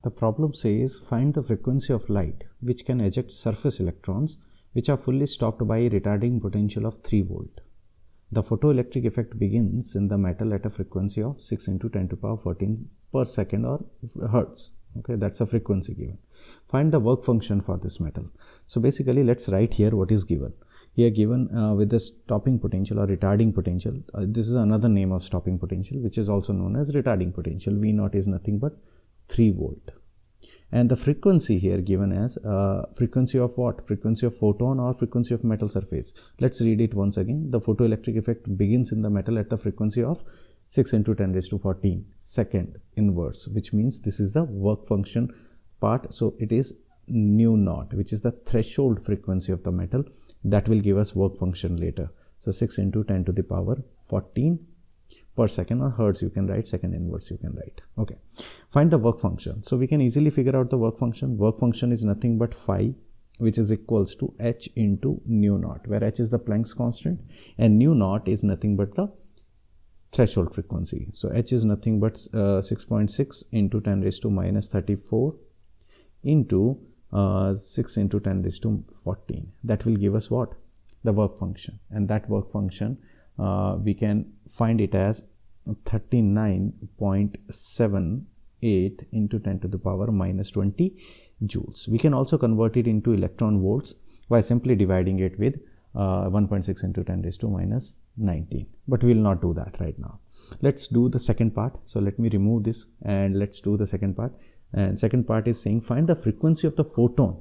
The problem says find the frequency of light which can eject surface electrons which are fully stopped by a retarding potential of 3 volt. The photoelectric effect begins in the metal at a frequency of 6 into 10 to the power 14 per second or hertz. Okay, that's a frequency given. Find the work function for this metal. So basically, let's write here what is given. Here given with the stopping potential or retarding potential. This is another name of stopping potential, which is also known as retarding potential. V0 is nothing but 3 volt. And the frequency here given as frequency of what? Frequency of photon or frequency of metal surface. Let's read it once again. The photoelectric effect begins in the metal at the frequency of 6 into 10 raised to 14 second inverse, which means this is the work function part. So it is nu naught, which is the threshold frequency of the metal. That will give us work function later. So 6 into 10 to the power 14 per second, or hertz you can write, second inverse you can write. Okay, find the work function. So we can easily figure out the work function. Work function is nothing but phi, which is equals to h into nu naught, where h is the Planck's constant and nu naught is nothing but the threshold frequency. So h is nothing but 6.6 into 10 raised to minus 34 into 6 into 10 raised to 14. That will give us what? The work function. And that work function we can find it as 39.78 into 10 to the power minus 20 joules. We can also convert it into electron volts by simply dividing it with 1.6 into 10 raised to minus 19. But we will not do that right now. Let's do the second part. So let me remove this and let's do the second part. And second part is saying find the frequency of the photon.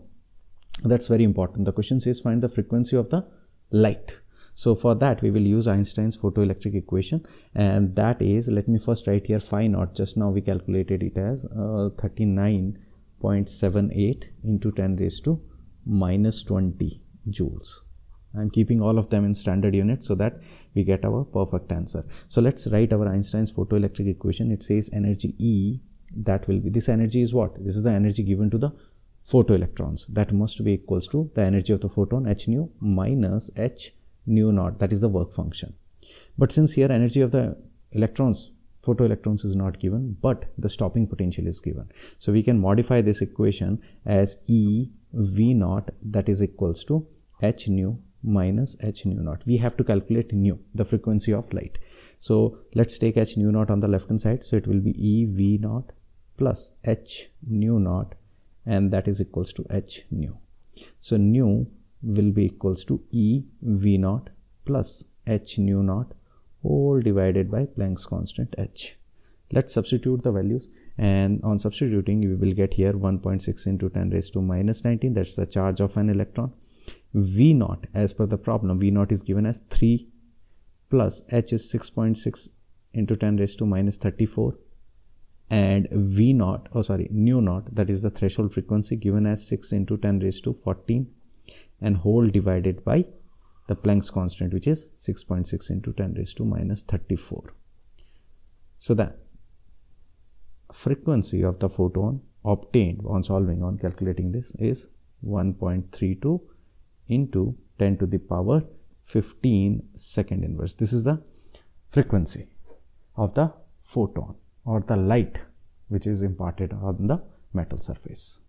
That's very important. The question says find the frequency of the light. So for that we will use Einstein's photoelectric equation, and that is, let me first write here phi naught. Just now we calculated it as 39.78 into 10 raised to minus 20 joules. I'm keeping all of them in standard units so that we get our perfect answer. So let's write our Einstein's photoelectric equation. It says energy E, that will be, this energy is what? This is the energy given to the photoelectrons. That must be equals to the energy of the photon, h nu, minus h nu naught, that is the work function. But since here energy of the electrons, photoelectrons, is not given, but the stopping potential is given. So we can modify this equation as E V naught, that is equals to h nu minus h nu naught. We have to calculate nu, the frequency of light. So let's take h nu naught on the left hand side. So it will be E V naught plus h nu naught, and that is equals to h nu. So nu will be equals to E V naught plus h nu naught whole divided by Planck's constant h. Let's substitute the values, and on substituting we will get here 1.6 into 10 raised to minus 19. That's the charge of an electron. V naught, as per the problem, V naught is given as 3 plus h is 6.6 into 10 raised to minus 34, and V naught, nu naught, that is the threshold frequency, given as 6 into 10 raised to 14 and whole divided by the Planck's constant, which is 6.6 into 10 raised to minus 34. So the frequency of the photon obtained on solving, on calculating this, is 1.32 into 10 to the power 15 second inverse. This is the frequency of the photon or the light which is imparted on the metal surface.